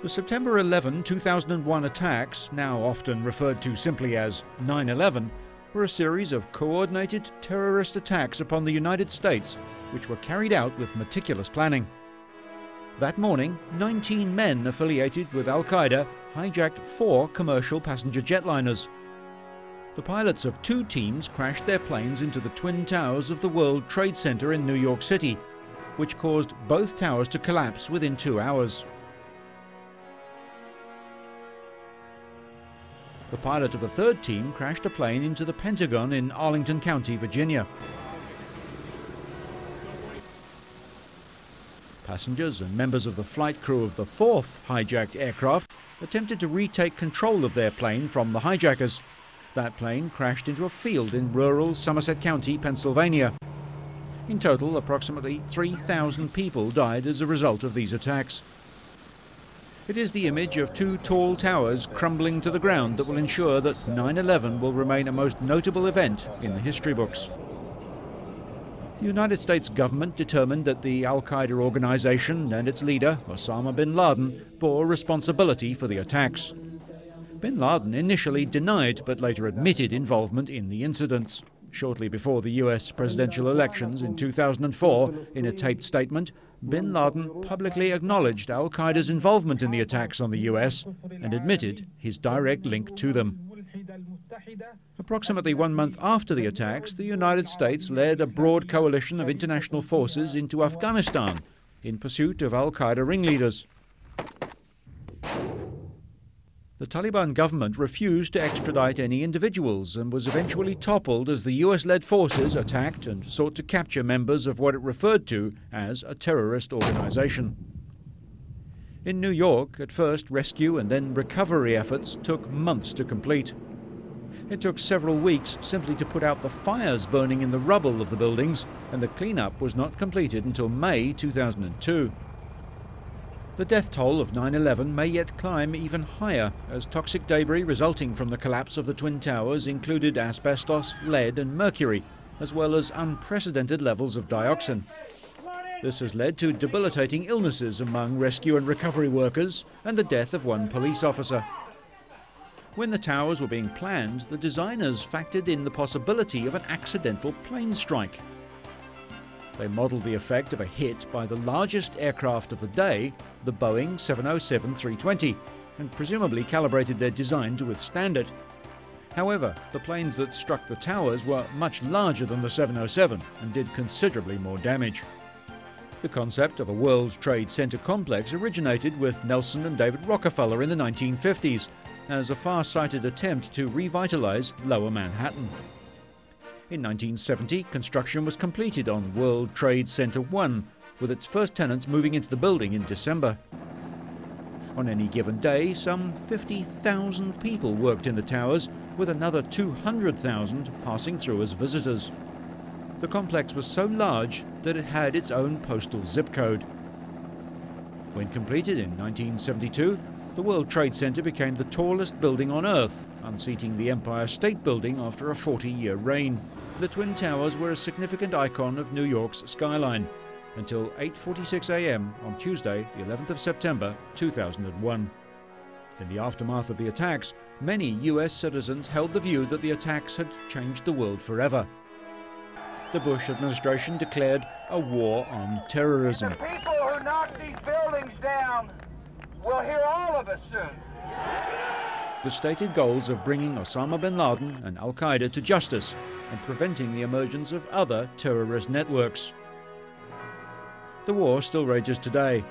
The September 11, 2001 attacks, now often referred to simply as 9/11, were a series of coordinated terrorist attacks upon the United States, which were carried out with meticulous planning. That morning, 19 men affiliated with Al-Qaeda hijacked 4 commercial passenger jetliners. The pilots of 2 teams crashed their planes into the twin towers of the World Trade Center in New York City, which caused both towers to collapse within 2 hours. The pilot of the 3rd team crashed a plane into the Pentagon in Arlington County, Virginia. Passengers and members of the flight crew of the 4th hijacked aircraft attempted to retake control of their plane from the hijackers. That plane crashed into a field in rural Somerset County, Pennsylvania. In total, approximately 3,000 people died as a result of these attacks. It is the image of 2 tall towers crumbling to the ground that will ensure that 9/11 will remain a most notable event in the history books. The United States government determined that the Al-Qaeda organization and its leader, Osama bin Laden, bore responsibility for the attacks. Bin Laden initially denied but later admitted involvement in the incidents. Shortly before the US presidential elections in 2004, in a taped statement, bin Laden publicly acknowledged Al-Qaeda's involvement in the attacks on the US and admitted his direct link to them. Approximately 1 month after the attacks, the United States led a broad coalition of international forces into Afghanistan in pursuit of Al-Qaeda ringleaders. The Taliban government refused to extradite any individuals and was eventually toppled as the US-led forces attacked and sought to capture members of what it referred to as a terrorist organization. In New York, at first rescue and then recovery efforts took months to complete. It took several weeks simply to put out the fires burning in the rubble of the buildings, and the cleanup was not completed until May 2002. The death toll of 9/11 may yet climb even higher, as toxic debris resulting from the collapse of the Twin Towers included asbestos, lead and mercury, as well as unprecedented levels of dioxin. This has led to debilitating illnesses among rescue and recovery workers and the death of 1 police officer. When the towers were being planned, the designers factored in the possibility of an accidental plane strike. They modelled the effect of a hit by the largest aircraft of the day, the Boeing 707-320, and presumably calibrated their design to withstand it. However, the planes that struck the towers were much larger than the 707 and did considerably more damage. The concept of a World Trade Center complex originated with Nelson and David Rockefeller in the 1950s as a far-sighted attempt to revitalize Lower Manhattan. In 1970, construction was completed on World Trade Center 1, with its first tenants moving into the building in December. On any given day, some 50,000 people worked in the towers, with another 200,000 passing through as visitors. The complex was so large that it had its own postal zip code. When completed in 1972, the World Trade Center became the tallest building on Earth, unseating the Empire State Building after a 40-year reign. The Twin Towers were a significant icon of New York's skyline until 8:46 a.m. on Tuesday, the 11th of September, 2001. In the aftermath of the attacks, many US citizens held the view that the attacks had changed the world forever. The Bush administration declared a war on terrorism. The people who knocked these buildings down will hear all of us soon. The stated goals of bringing Osama bin Laden and Al-Qaeda to justice and preventing the emergence of other terrorist networks. The war still rages today,